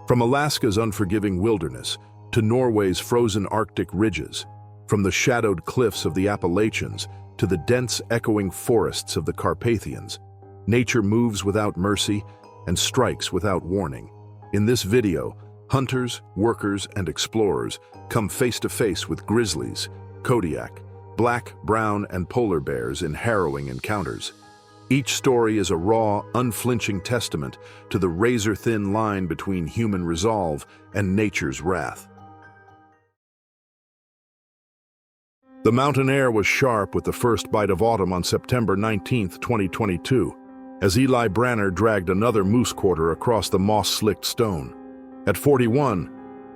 From Alaska's unforgiving wilderness to Norway's frozen Arctic ridges, from the shadowed cliffs of the Appalachians to the dense echoing forests of the Carpathians, nature moves without mercy and strikes without warning. In this video, hunters, workers, and explorers come face to face with grizzlies, Kodiak, black, brown, and polar bears in harrowing encounters. Each story is a raw, unflinching testament to the razor-thin line between human resolve and nature's wrath. The mountain air was sharp with the first bite of autumn on September 19, 2022, as Eli Branner dragged another moose quarter across the moss-slicked stone. At 41,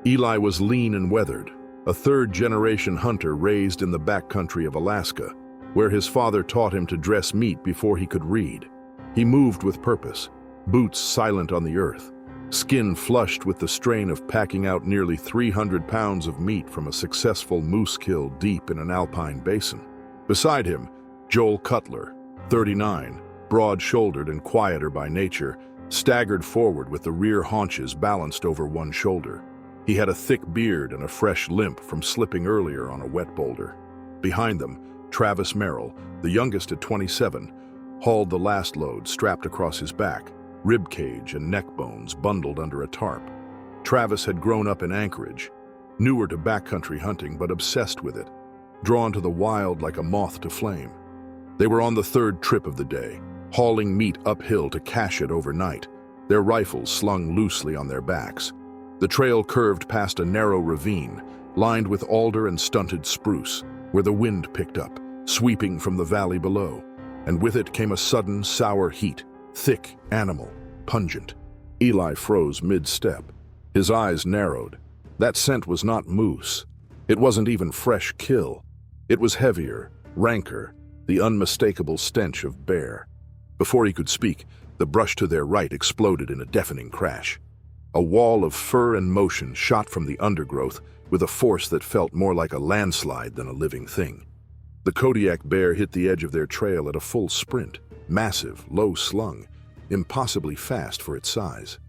Eli was lean and weathered, a third-generation hunter raised in the backcountry of Alaska, where his father taught him to dress meat before he could read. He moved with purpose, boots silent on the earth, skin flushed with the strain of packing out nearly 300 pounds of meat from a successful moose kill deep in an alpine basin. Beside him, Joel Cutler, 39, broad-shouldered and quieter by nature, staggered forward with the rear haunches balanced over one shoulder. He had a thick beard and a fresh limp from slipping earlier on a wet boulder. Behind them, Travis Merrill, the youngest at 27, hauled the last load strapped across his back, rib cage and neck bones bundled under a tarp. Travis had grown up in Anchorage, newer to backcountry hunting but obsessed with it, drawn to the wild like a moth to flame. They were on the third trip of the day, hauling meat uphill to cache it overnight, their rifles slung loosely on their backs. The trail curved past a narrow ravine, lined with alder and stunted spruce, where the wind picked up, sweeping from the valley below, and with it came a sudden, sour heat, thick, animal, pungent. Eli froze mid-step. His eyes narrowed. That scent was not moose. It wasn't even fresh kill. It was heavier, ranker, the unmistakable stench of bear. Before he could speak, the brush to their right exploded in a deafening crash. A wall of fur and motion shot from the undergrowth with a force that felt more like a landslide than a living thing. The Kodiak bear hit the edge of their trail at a full sprint, massive, low-slung, impossibly fast for its size.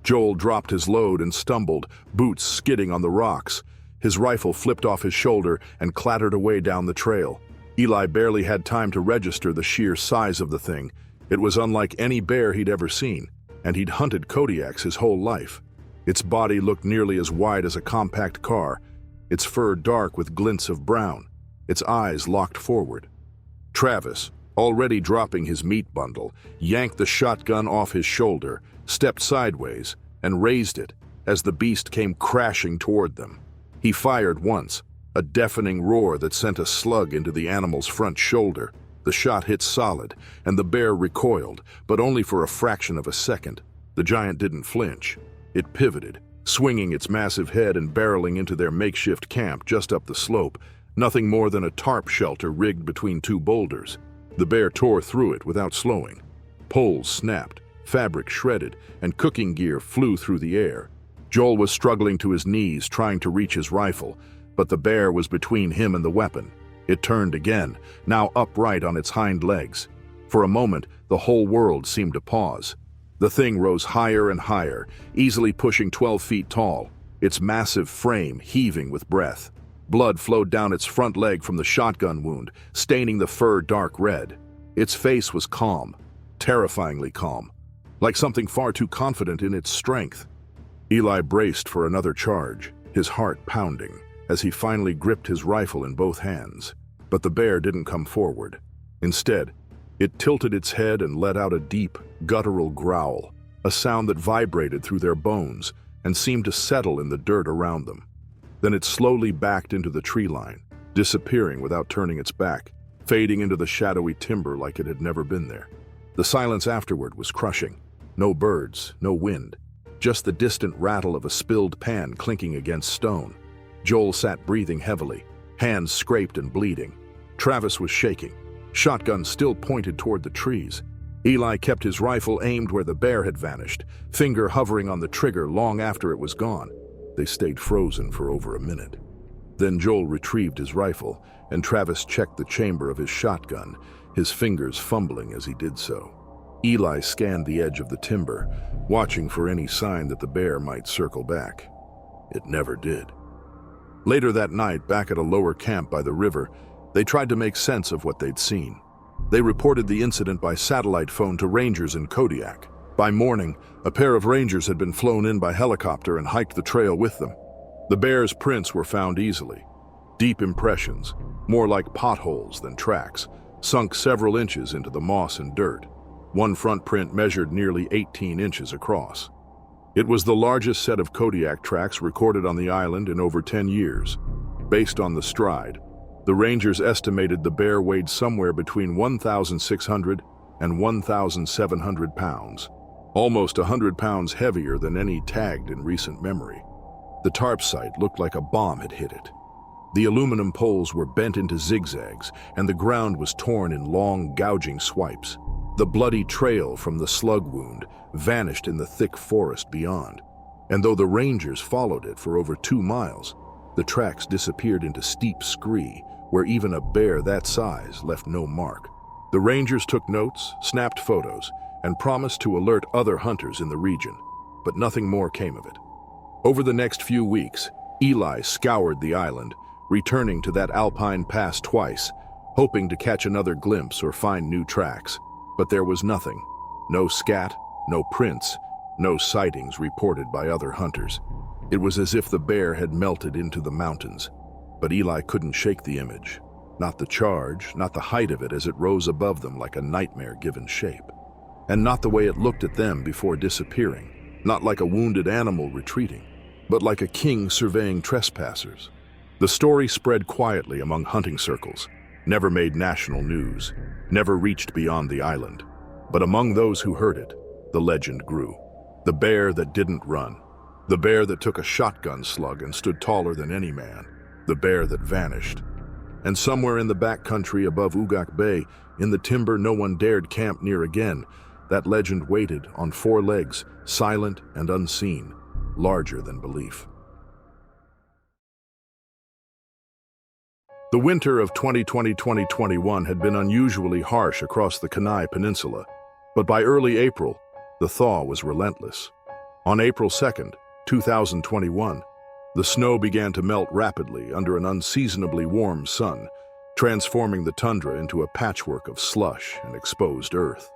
Joel dropped his load and stumbled, boots skidding on the rocks. His rifle flipped off his shoulder and clattered away down the trail. Eli barely had time to register the sheer size of the thing. It was unlike any bear he'd ever seen, and he'd hunted Kodiaks his whole life. Its body looked nearly as wide as a compact car, its fur dark with glints of brown, its eyes locked forward. Travis, already dropping his meat bundle, yanked the shotgun off his shoulder, stepped sideways, and raised it as the beast came crashing toward them. He fired once, a deafening roar that sent a slug into the animal's front shoulder. The shot hit solid, and the bear recoiled, but only for a fraction of a second. The giant didn't flinch. It pivoted, swinging its massive head and barreling into their makeshift camp just up the slope, nothing more than a tarp shelter rigged between two boulders. The bear tore through it without slowing. Poles snapped, fabric shredded, and cooking gear flew through the air. Joel was struggling to his knees, trying to reach his rifle, but the bear was between him and the weapon. It turned again, now upright on its hind legs. For a moment, the whole world seemed to pause. The thing rose higher and higher, easily pushing 12 feet tall, its massive frame heaving with breath. Blood flowed down its front leg from the shotgun wound, staining the fur dark red. Its face was calm, terrifyingly calm, like something far too confident in its strength. Eli braced for another charge, his heart pounding, as he finally gripped his rifle in both hands. But the bear didn't come forward. Instead, it tilted its head and let out a deep, guttural growl, a sound that vibrated through their bones and seemed to settle in the dirt around them. Then it slowly backed into the tree line, disappearing without turning its back, fading into the shadowy timber like it had never been there. The silence afterward was crushing. No birds, no wind, just the distant rattle of a spilled pan clinking against stone. Joel sat breathing heavily, hands scraped and bleeding. Travis was shaking, shotgun still pointed toward the trees. Eli kept his rifle aimed where the bear had vanished, finger hovering on the trigger long after it was gone. They stayed frozen for over a minute. Then Joel retrieved his rifle, and Travis checked the chamber of his shotgun, his fingers fumbling as he did so. Eli scanned the edge of the timber, watching for any sign that the bear might circle back. It never did. Later that night, back at a lower camp by the river, they tried to make sense of what they'd seen. They reported the incident by satellite phone to rangers in Kodiak. By morning, a pair of rangers had been flown in by helicopter and hiked the trail with them. The bear's prints were found easily. Deep impressions, more like potholes than tracks, sunk several inches into the moss and dirt. One front print measured nearly 18 inches across. It was the largest set of Kodiak tracks recorded on the island in over 10 years. Based on the stride, the rangers estimated the bear weighed somewhere between 1,600 and 1,700 pounds, almost 100 pounds heavier than any tagged in recent memory. The tarp site looked like a bomb had hit it. The aluminum poles were bent into zigzags, and the ground was torn in long, gouging swipes. The bloody trail from the slug wound vanished in the thick forest beyond, and though the rangers followed it for over 2 miles, the tracks disappeared into steep scree where even a bear that size left no mark. The rangers took notes, snapped photos, and promised to alert other hunters in the region, but nothing more came of it. Over the next few weeks, Eli scoured the island, returning to that alpine pass twice, hoping to catch another glimpse or find new tracks. But there was nothing. No scat, no prints, no sightings reported by other hunters. It was as if the bear had melted into the mountains. But Eli couldn't shake the image. Not the charge, not the height of it as it rose above them like a nightmare-given shape. And not the way it looked at them before disappearing. Not like a wounded animal retreating, but like a king surveying trespassers. The story spread quietly among hunting circles, never made national news, never reached beyond the island. But among those who heard it, the legend grew. The bear that didn't run. The bear that took a shotgun slug and stood taller than any man. The bear that vanished. And somewhere in the backcountry above Ugak Bay, in the timber no one dared camp near again, that legend waited on 4 legs, silent and unseen, larger than belief. The winter of 2020-2021 had been unusually harsh across the Kenai Peninsula, but by early April, the thaw was relentless. On April 2nd, 2021, the snow began to melt rapidly under an unseasonably warm sun, transforming the tundra into a patchwork of slush and exposed earth.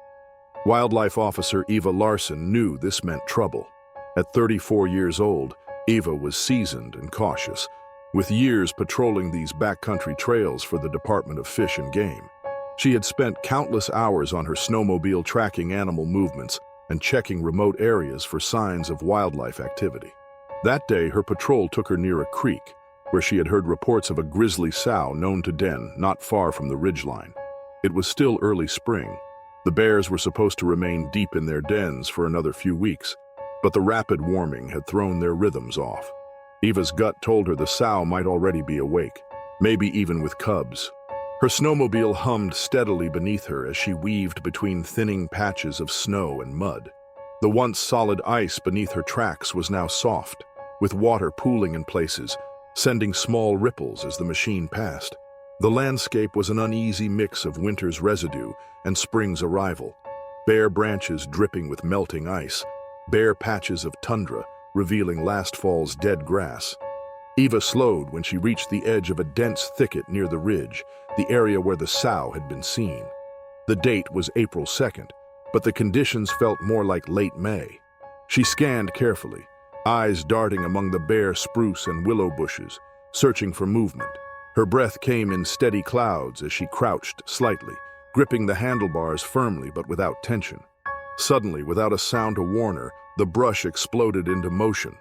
Wildlife officer Eva Larson knew this meant trouble. At 34 years old, Eva was seasoned and cautious, with years patrolling these backcountry trails for the Department of Fish and Game. She had spent countless hours on her snowmobile tracking animal movements and checking remote areas for signs of wildlife activity. That day, her patrol took her near a creek, where she had heard reports of a grizzly sow known to den not far from the ridgeline. It was still early spring. The bears were supposed to remain deep in their dens for another few weeks, but the rapid warming had thrown their rhythms off. Eva's gut told her the sow might already be awake, maybe even with cubs. Her snowmobile hummed steadily beneath her as she weaved between thinning patches of snow and mud. The once solid ice beneath her tracks was now soft, with water pooling in places, sending small ripples as the machine passed. The landscape was an uneasy mix of winter's residue and spring's arrival. Bare branches dripping with melting ice, bare patches of tundra revealing last fall's dead grass. Eva slowed when she reached the edge of a dense thicket near the ridge, the area where the sow had been seen. The date was April 2nd, but the conditions felt more like late May. She scanned carefully, eyes darting among the bare spruce and willow bushes, searching for movement. Her breath came in steady clouds as she crouched slightly, gripping the handlebars firmly but without tension. Suddenly, without a sound to warn her, the brush exploded into motion.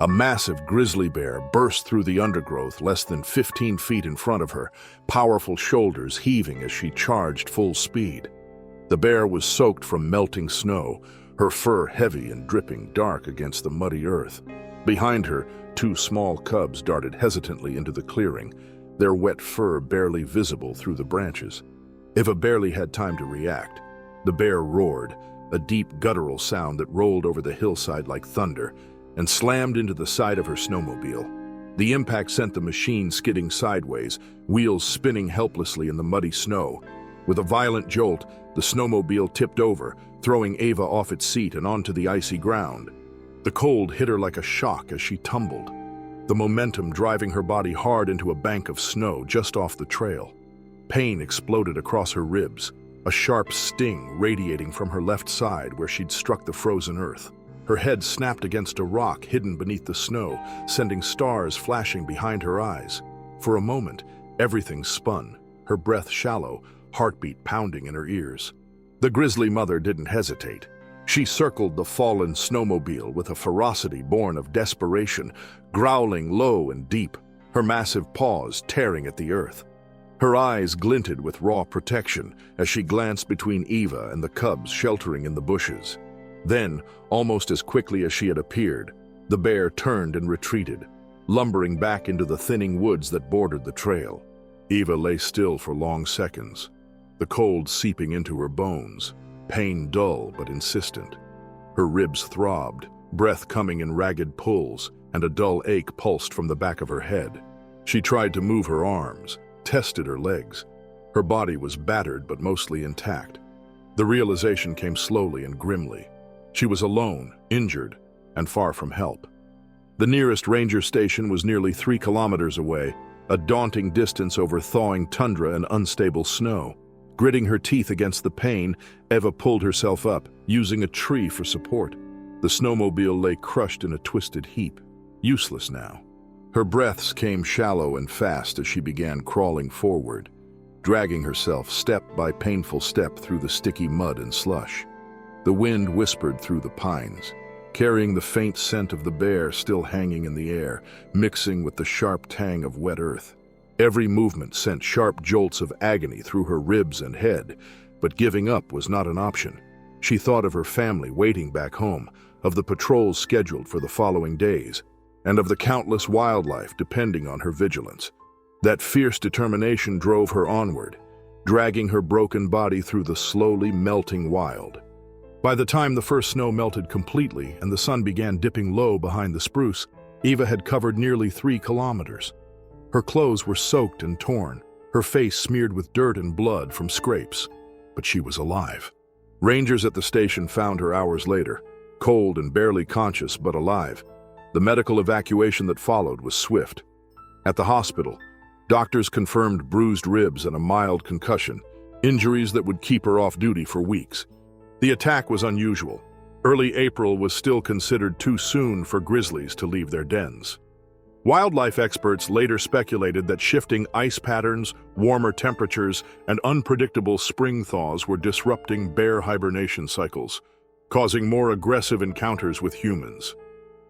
A massive grizzly bear burst through the undergrowth less than 15 feet in front of her, powerful shoulders heaving as she charged full speed. The bear was soaked from melting snow, her fur heavy and dripping dark against the muddy earth. Behind her, 2 small cubs darted hesitantly into the clearing, their wet fur barely visible through the branches. Eva barely had time to react. The bear roared, a deep guttural sound that rolled over the hillside like thunder, and slammed into the side of her snowmobile. The impact sent the machine skidding sideways, wheels spinning helplessly in the muddy snow. With a violent jolt, the snowmobile tipped over, throwing Ava off its seat and onto the icy ground. The cold hit her like a shock as she tumbled, the momentum driving her body hard into a bank of snow just off the trail. Pain exploded across her ribs, a sharp sting radiating from her left side where she'd struck the frozen earth. Her head snapped against a rock hidden beneath the snow, sending stars flashing behind her eyes. For a moment, everything spun, her breath shallow, heartbeat pounding in her ears. The Grizzly mother didn't hesitate. She circled the fallen snowmobile with a ferocity born of desperation, growling low and deep, her massive paws tearing at the earth. Her eyes glinted with raw protection as she glanced between Eva and the cubs sheltering in the bushes. Then, almost as quickly as she had appeared, the bear turned and retreated, lumbering back into the thinning woods that bordered the trail. Eva lay still for long seconds, the cold seeping into her bones, pain dull but insistent. Her ribs throbbed, breath coming in ragged pulls, and a dull ache pulsed from the back of her head. She tried to move her arms, tested her legs. Her body was battered but mostly intact. The realization came slowly and grimly. She was alone, injured, and far from help. The nearest ranger station was nearly 3 kilometers away, a daunting distance over thawing tundra and unstable snow. Gritting her teeth against the pain, Eva pulled herself up, using a tree for support. The snowmobile lay crushed in a twisted heap, useless now. Her breaths came shallow and fast as she began crawling forward, dragging herself step by painful step through the sticky mud and slush. The wind whispered through the pines, carrying the faint scent of the bear still hanging in the air, mixing with the sharp tang of wet earth. Every movement sent sharp jolts of agony through her ribs and head, but giving up was not an option. She thought of her family waiting back home, of the patrols scheduled for the following days, and of the countless wildlife depending on her vigilance. That fierce determination drove her onward, dragging her broken body through the slowly melting wild. By the time the first snow melted completely and the sun began dipping low behind the spruce, Eva had covered nearly 3 kilometers. Her clothes were soaked and torn, her face smeared with dirt and blood from scrapes, but she was alive. Rangers at the station found her hours later, cold and barely conscious but alive. The medical evacuation that followed was swift. At the hospital, doctors confirmed bruised ribs and a mild concussion, injuries that would keep her off duty for weeks. The attack was unusual. Early April was still considered too soon for grizzlies to leave their dens. Wildlife experts later speculated that shifting ice patterns, warmer temperatures, and unpredictable spring thaws were disrupting bear hibernation cycles, causing more aggressive encounters with humans.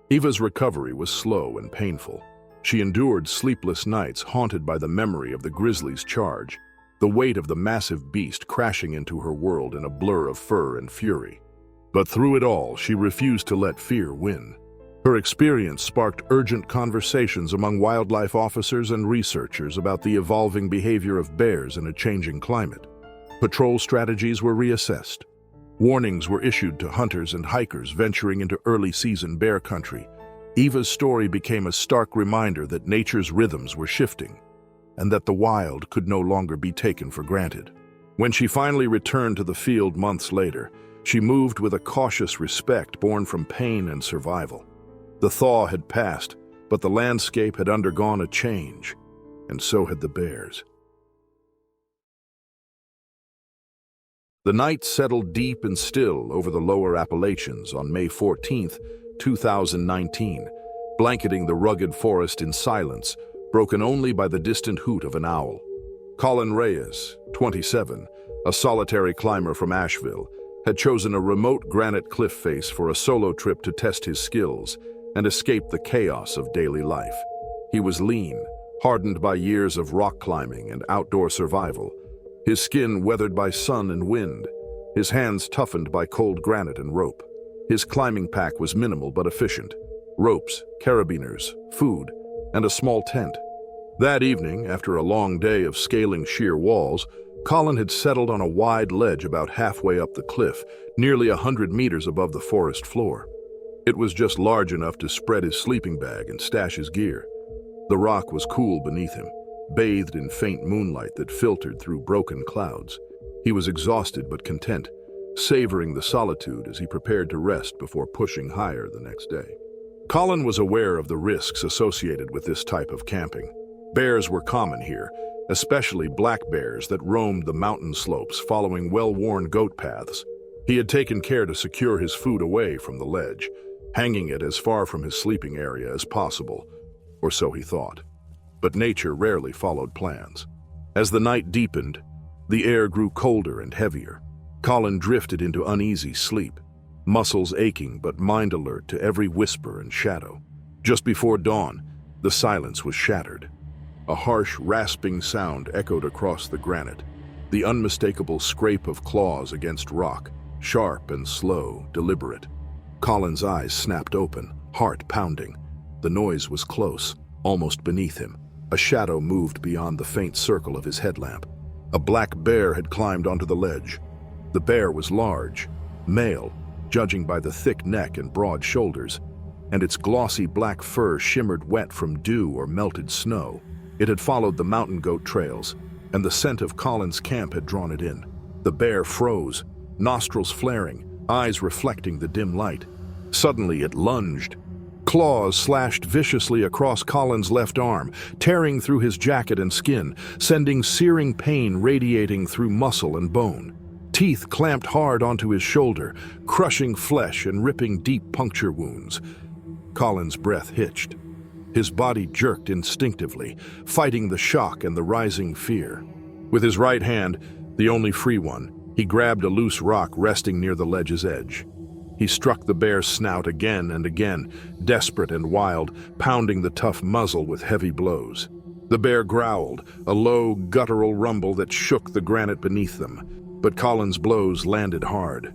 Eva's recovery was slow and painful. She endured sleepless nights haunted by the memory of the grizzly's charge, the weight of the massive beast crashing into her world in a blur of fur and fury. But through it all, she refused to let fear win. Her experience sparked urgent conversations among wildlife officers and researchers about the evolving behavior of bears in a changing climate. Patrol strategies were reassessed. Warnings were issued to hunters and hikers venturing into early-season bear country. Eva's story became a stark reminder that nature's rhythms were shifting, and that the wild could no longer be taken for granted. When she finally returned to the field months later, she moved with a cautious respect born from pain and survival. The thaw had passed, but the landscape had undergone a change, and so had the bears. The night settled deep and still over the lower Appalachians on May 14, 2019, blanketing the rugged forest in silence, broken only by the distant hoot of an owl. Colin Reyes, 27, a solitary climber from Asheville, had chosen a remote granite cliff face for a solo trip to test his skills and escape the chaos of daily life. He was lean, hardened by years of rock climbing and outdoor survival, his skin weathered by sun and wind, his hands toughened by cold granite and rope. His climbing pack was minimal but efficient: ropes, carabiners, food, and a small tent. That evening, after a long day of scaling sheer walls, Colin had settled on a wide ledge about halfway up the cliff, nearly 100 meters above the forest floor. It was just large enough to spread his sleeping bag and stash his gear. The rock was cool beneath him, bathed in faint moonlight that filtered through broken clouds. He was exhausted but content, savoring the solitude as he prepared to rest before pushing higher the next day. Colin was aware of the risks associated with this type of camping. Bears were common here, especially black bears that roamed the mountain slopes following well-worn goat paths. He had taken care to secure his food away from the ledge, hanging it as far from his sleeping area as possible, or so he thought. But nature rarely followed plans. As the night deepened, the air grew colder and heavier. Colin drifted into uneasy sleep, muscles aching but mind alert to every whisper and shadow. Just before dawn, the silence was shattered. A harsh, rasping sound echoed across the granite, the unmistakable scrape of claws against rock, sharp and slow, deliberate. Colin's eyes snapped open, heart pounding. The noise was close, almost beneath him. A shadow moved beyond the faint circle of his headlamp. A black bear had climbed onto the ledge. The bear was large, male, judging by the thick neck and broad shoulders, and its glossy black fur shimmered wet from dew or melted snow. It had followed the mountain goat trails, and the scent of Colin's camp had drawn it in. The bear froze, nostrils flaring, eyes reflecting the dim light. Suddenly it lunged. Claws slashed viciously across Colin's left arm, tearing through his jacket and skin, sending searing pain radiating through muscle and bone. Teeth clamped hard onto his shoulder, crushing flesh and ripping deep puncture wounds. Colin's breath hitched. His body jerked instinctively, fighting the shock and the rising fear. With his right hand, the only free one, he grabbed a loose rock resting near the ledge's edge. He struck the bear's snout again and again, desperate and wild, pounding the tough muzzle with heavy blows. The bear growled, a low, guttural rumble that shook the granite beneath them. But Colin's blows landed hard.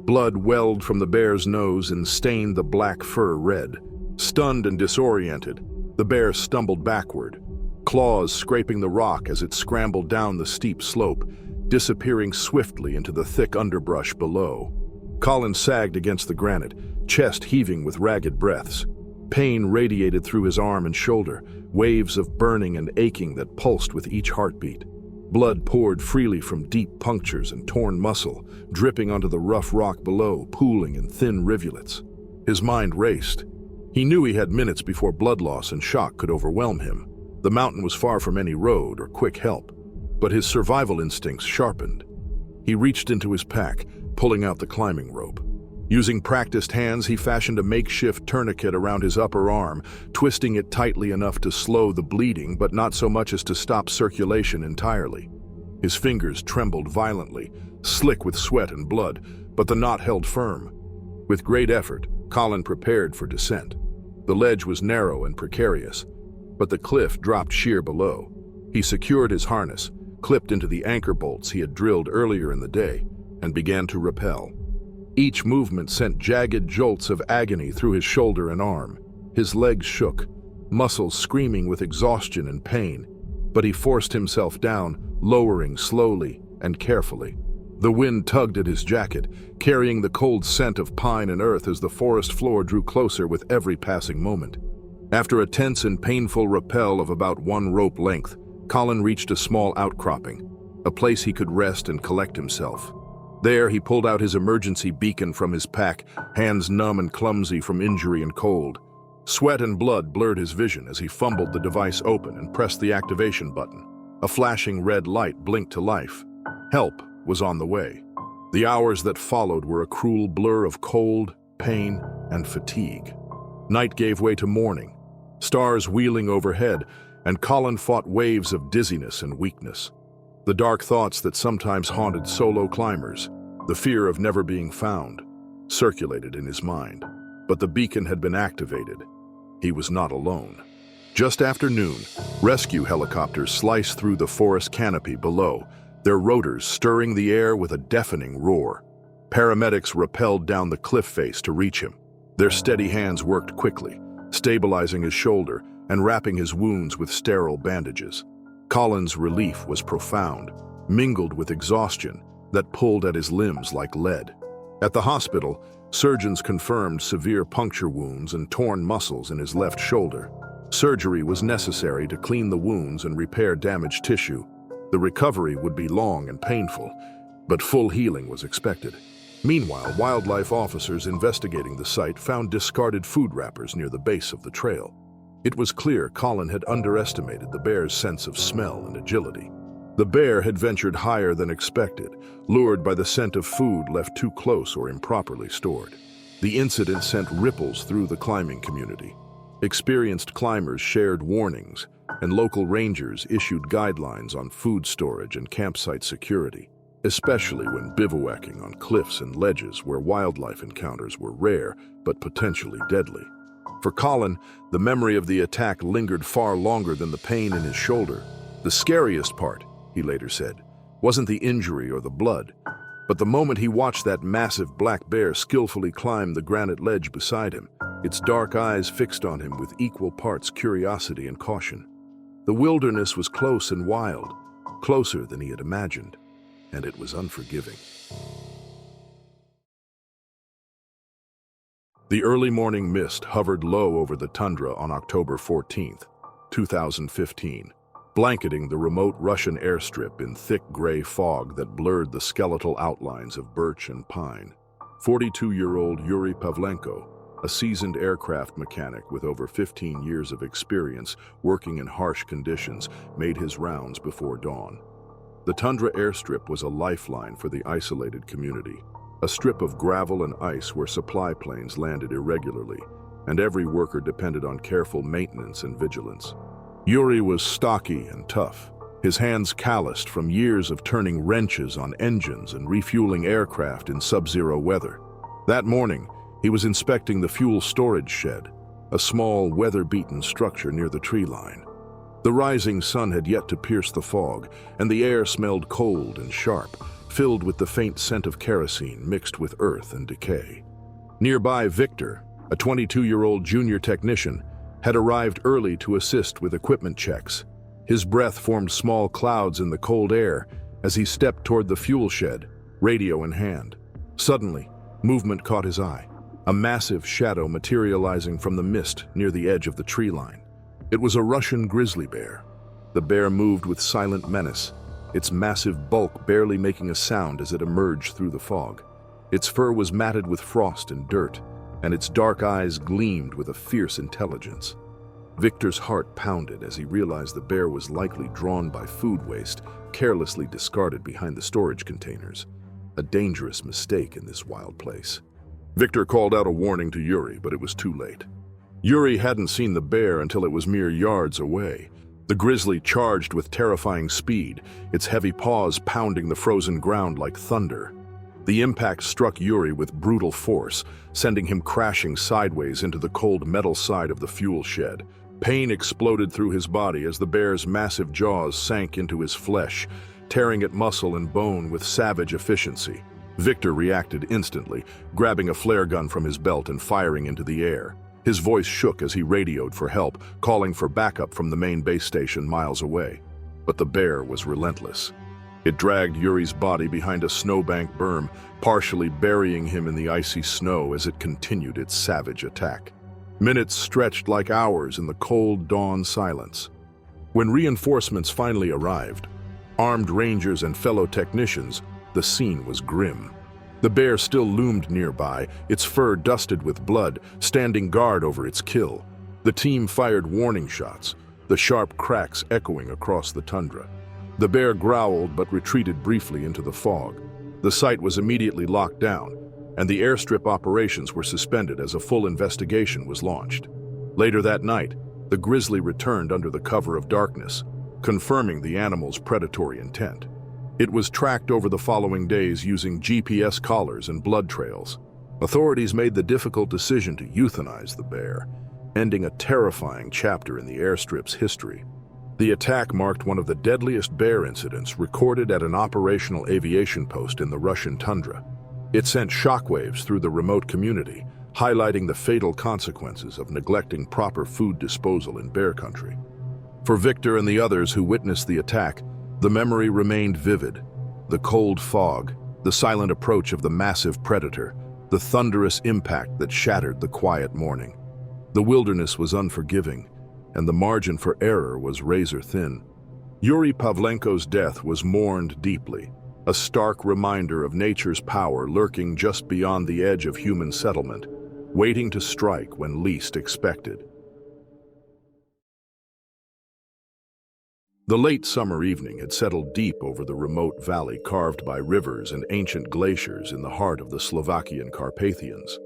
Blood welled from the bear's nose and stained the black fur red. Stunned and disoriented, the bear stumbled backward, claws scraping the rock as it scrambled down the steep slope, disappearing swiftly into the thick underbrush below. Colin sagged against the granite, chest heaving with ragged breaths. Pain radiated through his arm and shoulder, waves of burning and aching that pulsed with each heartbeat. Blood poured freely from deep punctures and torn muscle, dripping onto the rough rock below, pooling in thin rivulets. His mind raced. He knew he had minutes before blood loss and shock could overwhelm him. The mountain was far from any road or quick help, but his survival instincts sharpened. He reached into his pack, pulling out the climbing rope. Using practiced hands, he fashioned a makeshift tourniquet around his upper arm, twisting it tightly enough to slow the bleeding, but not so much as to stop circulation entirely. His fingers trembled violently, slick with sweat and blood, but the knot held firm. With great effort, Colin prepared for descent. The ledge was narrow and precarious, but the cliff dropped sheer below. He secured his harness, clipped into the anchor bolts he had drilled earlier in the day, and began to rappel. Each movement sent jagged jolts of agony through his shoulder and arm. His legs shook, muscles screaming with exhaustion and pain, but he forced himself down, lowering slowly and carefully. The wind tugged at his jacket, carrying the cold scent of pine and earth as the forest floor drew closer with every passing moment. After a tense and painful rappel of about 1 rope length, Colin reached a small outcropping, a place he could rest and collect himself. There, he pulled out his emergency beacon from his pack, hands numb and clumsy from injury and cold. Sweat and blood blurred his vision as he fumbled the device open and pressed the activation button. A flashing red light blinked to life. Help was on the way. The hours that followed were a cruel blur of cold, pain, and fatigue. Night gave way to morning, stars wheeling overhead, and Colin fought waves of dizziness and weakness. The dark thoughts that sometimes haunted solo climbers, the fear of never being found, circulated in his mind. But the beacon had been activated. He was not alone. Just after noon, rescue helicopters sliced through the forest canopy below, their rotors stirring the air with a deafening roar. Paramedics rappelled down the cliff face to reach him. Their steady hands worked quickly, stabilizing his shoulder and wrapping his wounds with sterile bandages. Colin's relief was profound, mingled with exhaustion that pulled at his limbs like lead. At the hospital, surgeons confirmed severe puncture wounds and torn muscles in his left shoulder. Surgery was necessary to clean the wounds and repair damaged tissue. The recovery would be long and painful, but full healing was expected. Meanwhile, wildlife officers investigating the site found discarded food wrappers near the base of the trail. It was clear Colin had underestimated the bear's sense of smell and agility. The bear had ventured higher than expected, lured by the scent of food left too close or improperly stored. The incident sent ripples through the climbing community. Experienced climbers shared warnings, and local rangers issued guidelines on food storage and campsite security, especially when bivouacking on cliffs and ledges where wildlife encounters were rare but potentially deadly. For Colin, the memory of the attack lingered far longer than the pain in his shoulder. The scariest part, he later said, wasn't the injury or the blood, but the moment he watched that massive black bear skillfully climb the granite ledge beside him, its dark eyes fixed on him with equal parts curiosity and caution. The wilderness was close and wild, closer than he had imagined, and it was unforgiving. The early morning mist hovered low over the tundra on October 14, 2015, blanketing the remote Russian airstrip in thick gray fog that blurred the skeletal outlines of birch and pine. 42-year-old Yuri Pavlenko, a seasoned aircraft mechanic with over 15 years of experience working in harsh conditions, made his rounds before dawn. The tundra airstrip was a lifeline for the isolated community, a strip of gravel and ice where supply planes landed irregularly, and every worker depended on careful maintenance and vigilance. Yuri was stocky and tough, his hands calloused from years of turning wrenches on engines and refueling aircraft in sub-zero weather. That morning, he was inspecting the fuel storage shed, a small, weather-beaten structure near the tree line. The rising sun had yet to pierce the fog, and the air smelled cold and sharp, filled with the faint scent of kerosene mixed with earth and decay. Nearby, Victor, a 22-year-old junior technician, had arrived early to assist with equipment checks. His breath formed small clouds in the cold air as he stepped toward the fuel shed, radio in hand. Suddenly, movement caught his eye, a massive shadow materializing from the mist near the edge of the tree line. It was a Russian grizzly bear. The bear moved with silent menace, its massive bulk barely making a sound as it emerged through the fog. Its fur was matted with frost and dirt, and its dark eyes gleamed with a fierce intelligence. Victor's heart pounded as he realized the bear was likely drawn by food waste, carelessly discarded behind the storage containers. A dangerous mistake in this wild place. Victor called out a warning to Yuri, but it was too late. Yuri hadn't seen the bear until it was mere yards away. The grizzly charged with terrifying speed, its heavy paws pounding the frozen ground like thunder. The impact struck Yuri with brutal force, sending him crashing sideways into the cold metal side of the fuel shed. Pain exploded through his body as the bear's massive jaws sank into his flesh, tearing at muscle and bone with savage efficiency. Victor reacted instantly, grabbing a flare gun from his belt and firing into the air. His voice shook as he radioed for help, calling for backup from the main base station miles away. But the bear was relentless. It dragged Yuri's body behind a snowbank berm, partially burying him in the icy snow as it continued its savage attack. Minutes stretched like hours in the cold dawn silence. When reinforcements finally arrived, armed rangers and fellow technicians, the scene was grim. The bear still loomed nearby, its fur dusted with blood, standing guard over its kill. The team fired warning shots, the sharp cracks echoing across the tundra. The bear growled but retreated briefly into the fog. The site was immediately locked down, and the airstrip operations were suspended as a full investigation was launched. Later that night, the grizzly returned under the cover of darkness, confirming the animal's predatory intent. It was tracked over the following days using GPS collars and blood trails. Authorities made the difficult decision to euthanize the bear, ending a terrifying chapter in the airstrip's history. The attack marked one of the deadliest bear incidents recorded at an operational aviation post in the Russian tundra. It sent shockwaves through the remote community, highlighting the fatal consequences of neglecting proper food disposal in bear country. For Victor and the others who witnessed the attack, the memory remained vivid. The cold fog, the silent approach of the massive predator, the thunderous impact that shattered the quiet morning. The wilderness was unforgiving, and the margin for error was razor thin. Yuri Pavlenko's death was mourned deeply, a stark reminder of nature's power lurking just beyond the edge of human settlement, waiting to strike when least expected. The late summer evening had settled deep over the remote valley carved by rivers and ancient glaciers in the heart of the Slovakian Carpathians.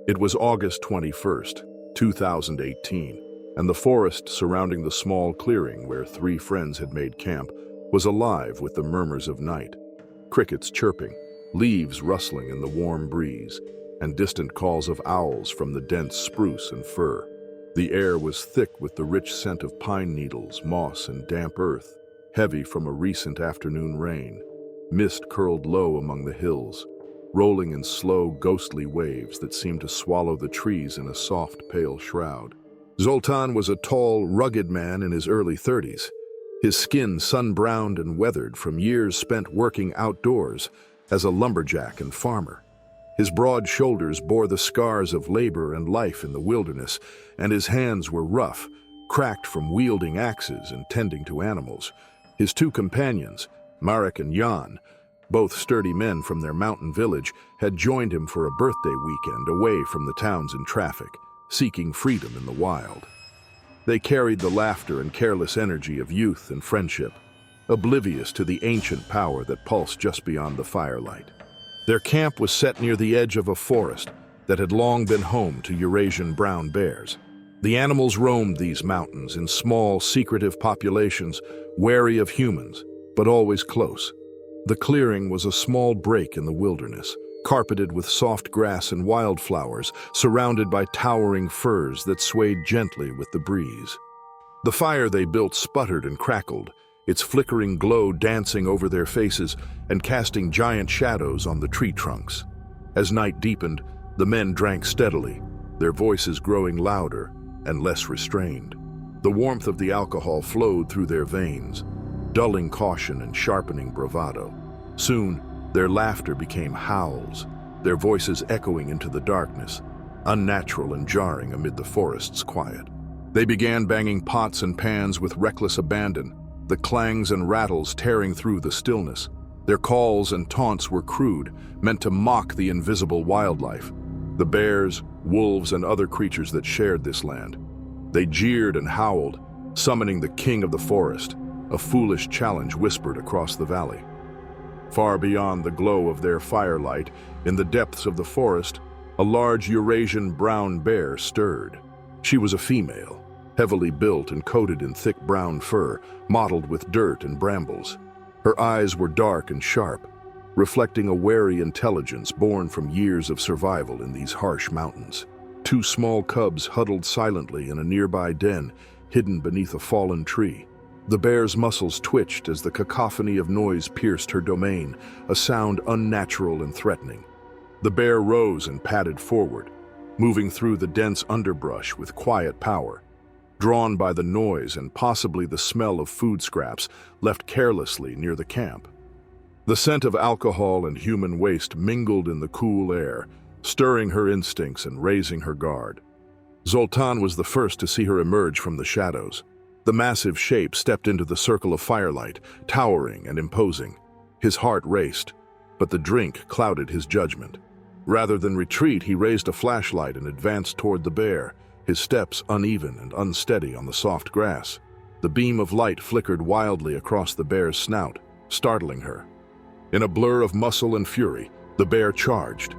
It was August 21st, 2018, and the forest surrounding the small clearing where three friends had made camp was alive with the murmurs of night. Crickets chirping, leaves rustling in the warm breeze, and distant calls of owls from the dense spruce and fir. The air was thick with the rich scent of pine needles, moss, and damp earth, heavy from a recent afternoon rain. Mist curled low among the hills, rolling in slow, ghostly waves that seemed to swallow the trees in a soft, pale shroud. Zoltan was a tall, rugged man in his early 30s, his skin sun-browned and weathered from years spent working outdoors as a lumberjack and farmer. His broad shoulders bore the scars of labor and life in the wilderness, and his hands were rough, cracked from wielding axes and tending to animals. His two companions, Marek and Jan, both sturdy men from their mountain village, had joined him for a birthday weekend away from the towns and traffic, seeking freedom in the wild. They carried the laughter and careless energy of youth and friendship, oblivious to the ancient power that pulsed just beyond the firelight. Their camp was set near the edge of a forest that had long been home to Eurasian brown bears. The animals roamed these mountains in small, secretive populations, wary of humans, but always close. The clearing was a small break in the wilderness, carpeted with soft grass and wildflowers, surrounded by towering firs that swayed gently with the breeze. The fire they built sputtered and crackled, its flickering glow dancing over their faces and casting giant shadows on the tree trunks. As night deepened, the men drank steadily, their voices growing louder and less restrained. The warmth of the alcohol flowed through their veins, dulling caution and sharpening bravado. Soon, their laughter became howls, their voices echoing into the darkness, unnatural and jarring amid the forest's quiet. They began banging pots and pans with reckless abandon, the clangs and rattles tearing through the stillness. Their calls and taunts were crude, meant to mock the invisible wildlife, the bears, wolves, and other creatures that shared this land. They jeered and howled, summoning the king of the forest, a foolish challenge whispered across the valley. Far beyond the glow of their firelight, in the depths of the forest, a large Eurasian brown bear stirred. She was a female, heavily built and coated in thick brown fur, mottled with dirt and brambles. Her eyes were dark and sharp, reflecting a wary intelligence born from years of survival in these harsh mountains. Two small cubs huddled silently in a nearby den, hidden beneath a fallen tree. The bear's muscles twitched as the cacophony of noise pierced her domain, a sound unnatural and threatening. The bear rose and padded forward, moving through the dense underbrush with quiet power, drawn by the noise and possibly the smell of food scraps left carelessly near the camp. The scent of alcohol and human waste mingled in the cool air, stirring her instincts and raising her guard. Zoltan was the first to see her emerge from the shadows. The massive shape stepped into the circle of firelight, towering and imposing. His heart raced, but the drink clouded his judgment. Rather than retreat, he raised a flashlight and advanced toward the bear, his steps uneven and unsteady on the soft grass. The beam of light flickered wildly across the bear's snout, startling her. In a blur of muscle and fury, the bear charged.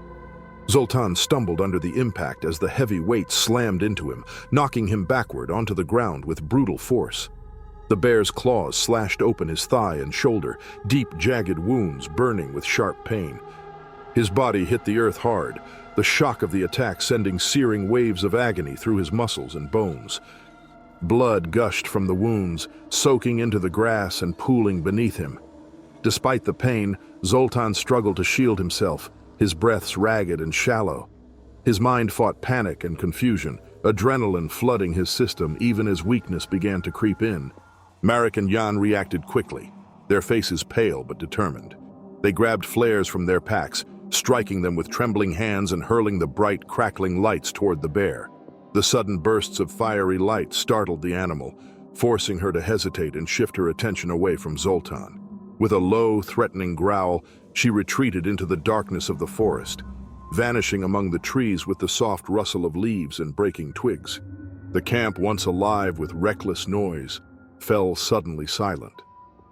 Zoltan stumbled under the impact as the heavy weight slammed into him, knocking him backward onto the ground with brutal force. The bear's claws slashed open his thigh and shoulder, deep, jagged wounds burning with sharp pain. His body hit the earth hard, the shock of the attack sending searing waves of agony through his muscles and bones. Blood gushed from the wounds, soaking into the grass and pooling beneath him. Despite the pain, Zoltan struggled to shield himself, his breaths ragged and shallow. His mind fought panic and confusion, adrenaline flooding his system even as weakness began to creep in. Marek and Jan reacted quickly, their faces pale but determined. They grabbed flares from their packs, striking them with trembling hands and hurling the bright, crackling lights toward the bear. The sudden bursts of fiery light startled the animal, forcing her to hesitate and shift her attention away from Zoltan. With a low, threatening growl, she retreated into the darkness of the forest, vanishing among the trees with the soft rustle of leaves and breaking twigs. The camp, once alive with reckless noise, fell suddenly silent.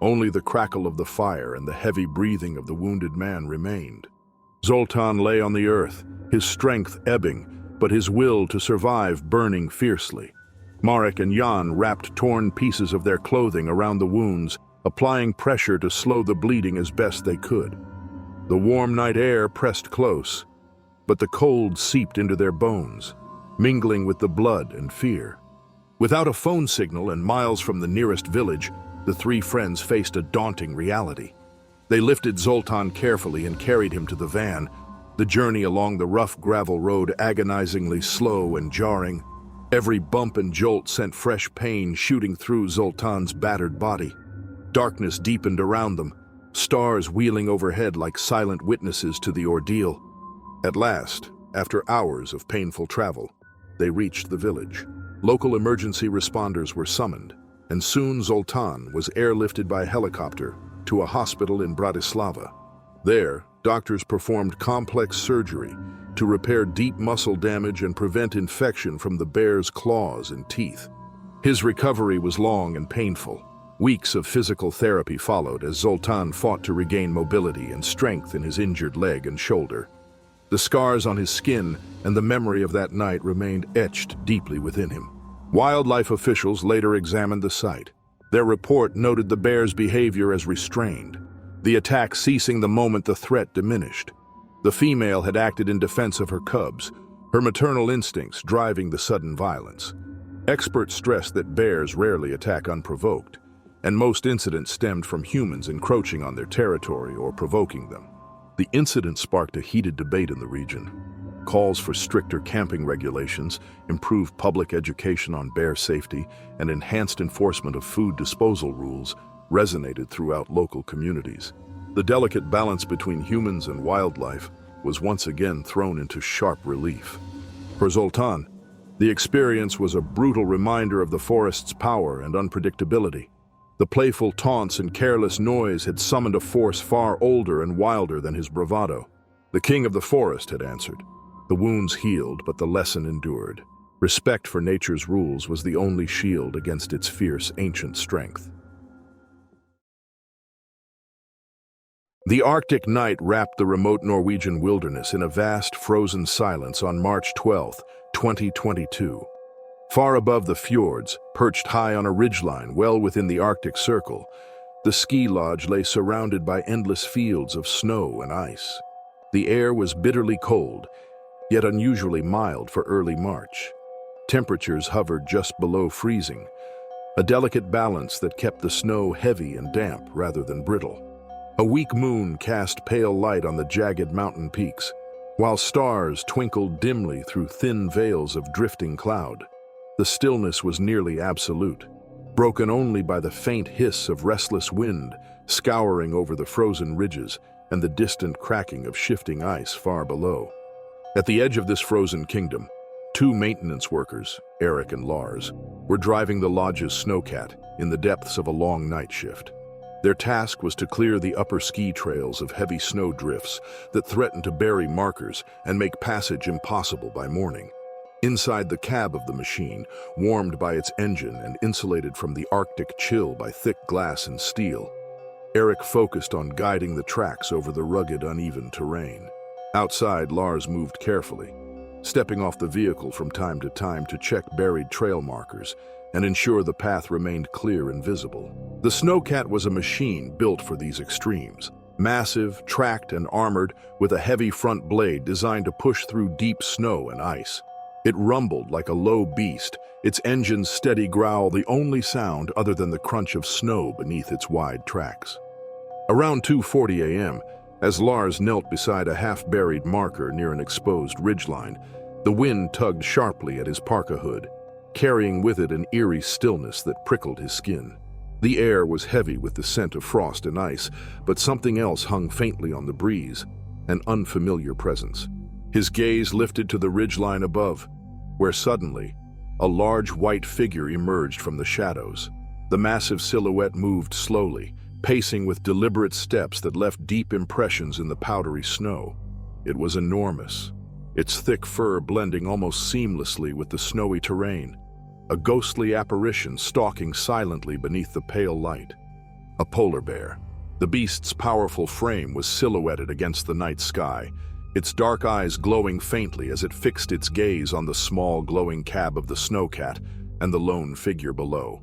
Only the crackle of the fire and the heavy breathing of the wounded man remained. Zoltan lay on the earth, his strength ebbing, but his will to survive burning fiercely. Marek and Jan wrapped torn pieces of their clothing around the wounds, applying pressure to slow the bleeding as best they could. The warm night air pressed close, but the cold seeped into their bones, mingling with the blood and fear. Without a phone signal and miles from the nearest village, the three friends faced a daunting reality. They lifted Zoltan carefully and carried him to the van, the journey along the rough gravel road agonizingly slow and jarring. Every bump and jolt sent fresh pain shooting through Zoltan's battered body. Darkness deepened around them, stars wheeling overhead like silent witnesses to the ordeal. At last, after hours of painful travel, they reached the village. Local emergency responders were summoned, and soon Zoltan was airlifted by helicopter to a hospital in Bratislava. There, doctors performed complex surgery to repair deep muscle damage and prevent infection from the bear's claws and teeth. His recovery was long and painful. Weeks of physical therapy followed as Zoltan fought to regain mobility and strength in his injured leg and shoulder. The scars on his skin and the memory of that night remained etched deeply within him. Wildlife officials later examined the site. Their report noted the bear's behavior as restrained, the attack ceasing the moment the threat diminished. The female had acted in defense of her cubs, her maternal instincts driving the sudden violence. Experts stressed that bears rarely attack unprovoked, and most incidents stemmed from humans encroaching on their territory or provoking them. The incident sparked a heated debate in the region. Calls for stricter camping regulations, improved public education on bear safety, and enhanced enforcement of food disposal rules resonated throughout local communities. The delicate balance between humans and wildlife was once again thrown into sharp relief. For Zoltan, the experience was a brutal reminder of the forest's power and unpredictability. The playful taunts and careless noise had summoned a force far older and wilder than his bravado. The king of the forest had answered. The wounds healed, but the lesson endured. Respect for nature's rules was the only shield against its fierce, ancient strength. The Arctic night wrapped the remote Norwegian wilderness in a vast, frozen silence on March 12, 2022. Far above the fjords, perched high on a ridgeline well within the Arctic Circle, the ski lodge lay surrounded by endless fields of snow and ice. The air was bitterly cold, yet unusually mild for early March. Temperatures hovered just below freezing, a delicate balance that kept the snow heavy and damp rather than brittle. A weak moon cast pale light on the jagged mountain peaks, while stars twinkled dimly through thin veils of drifting cloud. The stillness was nearly absolute, broken only by the faint hiss of restless wind scouring over the frozen ridges and the distant cracking of shifting ice far below. At the edge of this frozen kingdom, two maintenance workers, Eric and Lars, were driving the lodge's snowcat in the depths of a long night shift. Their task was to clear the upper ski trails of heavy snow drifts that threatened to bury markers and make passage impossible by morning. Inside the cab of the machine, warmed by its engine and insulated from the Arctic chill by thick glass and steel, Eric focused on guiding the tracks over the rugged, uneven terrain. Outside, Lars moved carefully, stepping off the vehicle from time to time to check buried trail markers and ensure the path remained clear and visible. The snowcat was a machine built for these extremes, massive, tracked, and armored with a heavy front blade designed to push through deep snow and ice. It rumbled like a low beast, its engine's steady growl the only sound other than the crunch of snow beneath its wide tracks. Around 2:40 a.m., as Lars knelt beside a half-buried marker near an exposed ridgeline, the wind tugged sharply at his parka hood, carrying with it an eerie stillness that prickled his skin. The air was heavy with the scent of frost and ice, but something else hung faintly on the breeze, an unfamiliar presence. His gaze lifted to the ridgeline above, where suddenly, a large white figure emerged from the shadows. The massive silhouette moved slowly, pacing with deliberate steps that left deep impressions in the powdery snow. It was enormous, its thick fur blending almost seamlessly with the snowy terrain, a ghostly apparition stalking silently beneath the pale light. A polar bear. The beast's powerful frame was silhouetted against the night sky, its dark eyes glowing faintly as it fixed its gaze on the small glowing cab of the snowcat and the lone figure below.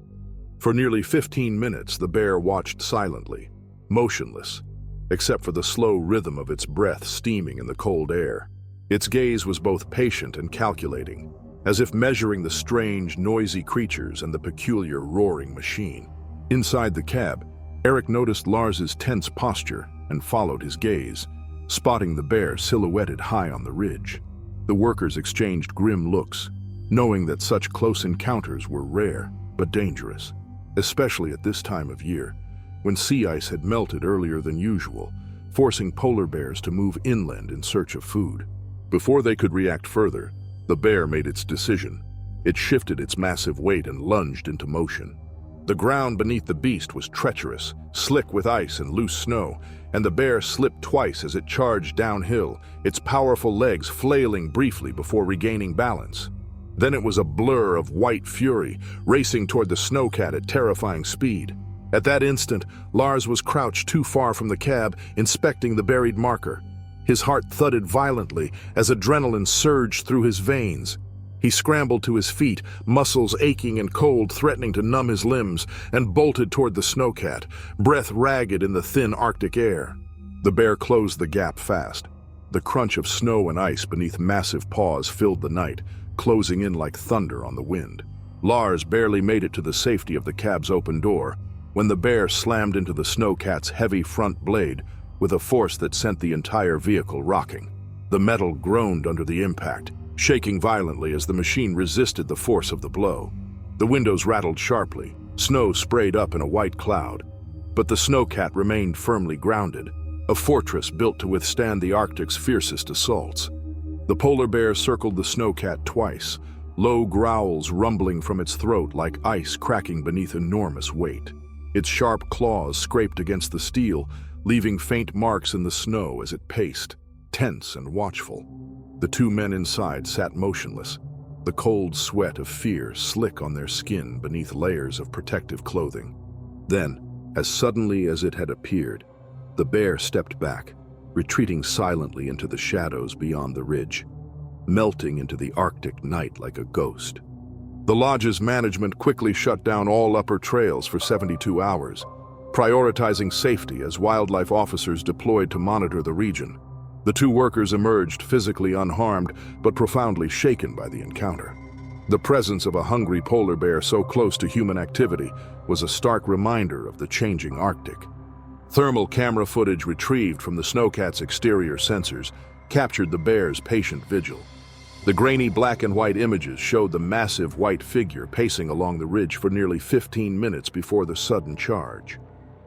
For nearly 15 minutes, the bear watched silently, motionless, except for the slow rhythm of its breath steaming in the cold air. Its gaze was both patient and calculating, as if measuring the strange, noisy creatures and the peculiar roaring machine. Inside the cab, Eric noticed Lars's tense posture and followed his gaze, spotting the bear silhouetted high on the ridge. The workers exchanged grim looks, knowing that such close encounters were rare but dangerous, especially at this time of year, when sea ice had melted earlier than usual, forcing polar bears to move inland in search of food. Before they could react further, the bear made its decision. It shifted its massive weight and lunged into motion. The ground beneath the beast was treacherous, slick with ice and loose snow, and the bear slipped twice as it charged downhill, its powerful legs flailing briefly before regaining balance. Then it was a blur of white fury, racing toward the snowcat at terrifying speed. At that instant, Lars was crouched too far from the cab, inspecting the buried marker. His heart thudded violently as adrenaline surged through his veins. He scrambled to his feet, muscles aching and cold, threatening to numb his limbs, and bolted toward the snowcat, breath ragged in the thin Arctic air. The bear closed the gap fast. The crunch of snow and ice beneath massive paws filled the night, closing in like thunder on the wind. Lars barely made it to the safety of the cab's open door when the bear slammed into the snowcat's heavy front blade with a force that sent the entire vehicle rocking. The metal groaned under the impact, shaking violently as the machine resisted the force of the blow. The windows rattled sharply, snow sprayed up in a white cloud, but the snowcat remained firmly grounded, a fortress built to withstand the Arctic's fiercest assaults. The polar bear circled the snowcat twice, low growls rumbling from its throat like ice cracking beneath enormous weight. Its sharp claws scraped against the steel, leaving faint marks in the snow as it paced, tense and watchful. The two men inside sat motionless, the cold sweat of fear slick on their skin beneath layers of protective clothing. Then, as suddenly as it had appeared, the bear stepped back, retreating silently into the shadows beyond the ridge, melting into the Arctic night like a ghost. The lodge's management quickly shut down all upper trails for 72 hours, prioritizing safety as wildlife officers deployed to monitor the region. The two workers emerged physically unharmed but profoundly shaken by the encounter. The presence of a hungry polar bear so close to human activity was a stark reminder of the changing Arctic. Thermal camera footage retrieved from the snowcat's exterior sensors captured the bear's patient vigil. The grainy black and white images showed the massive white figure pacing along the ridge for nearly 15 minutes before the sudden charge.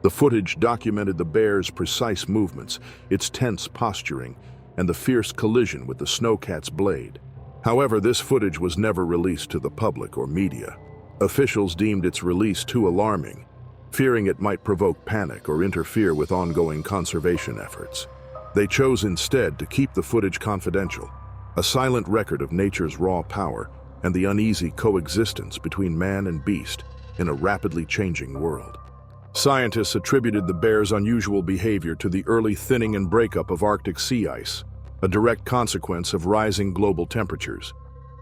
The footage documented the bear's precise movements, its tense posturing, and the fierce collision with the snowcat's blade. However, this footage was never released to the public or media. Officials deemed its release too alarming, fearing it might provoke panic or interfere with ongoing conservation efforts. They chose instead to keep the footage confidential, a silent record of nature's raw power and the uneasy coexistence between man and beast in a rapidly changing world. Scientists attributed the bear's unusual behavior to the early thinning and breakup of Arctic sea ice, a direct consequence of rising global temperatures.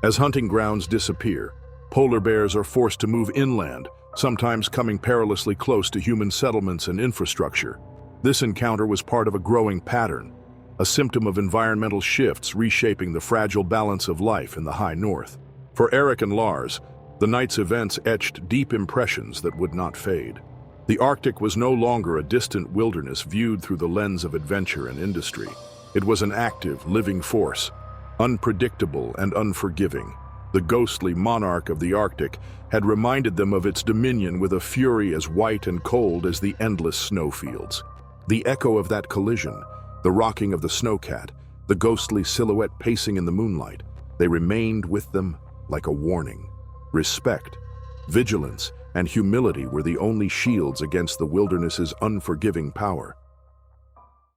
As hunting grounds disappear, polar bears are forced to move inland, sometimes coming perilously close to human settlements and infrastructure. This encounter was part of a growing pattern, a symptom of environmental shifts reshaping the fragile balance of life in the high north. For Eric and Lars, the night's events etched deep impressions that would not fade. The Arctic was no longer a distant wilderness viewed through the lens of adventure and industry. It was an active, living force, unpredictable and unforgiving. The ghostly monarch of the Arctic had reminded them of its dominion with a fury as white and cold as the endless snowfields. The echo of that collision, the rocking of the snowcat, the ghostly silhouette pacing in the moonlight, they remained with them like a warning. Respect, vigilance, and humility were the only shields against the wilderness's unforgiving power.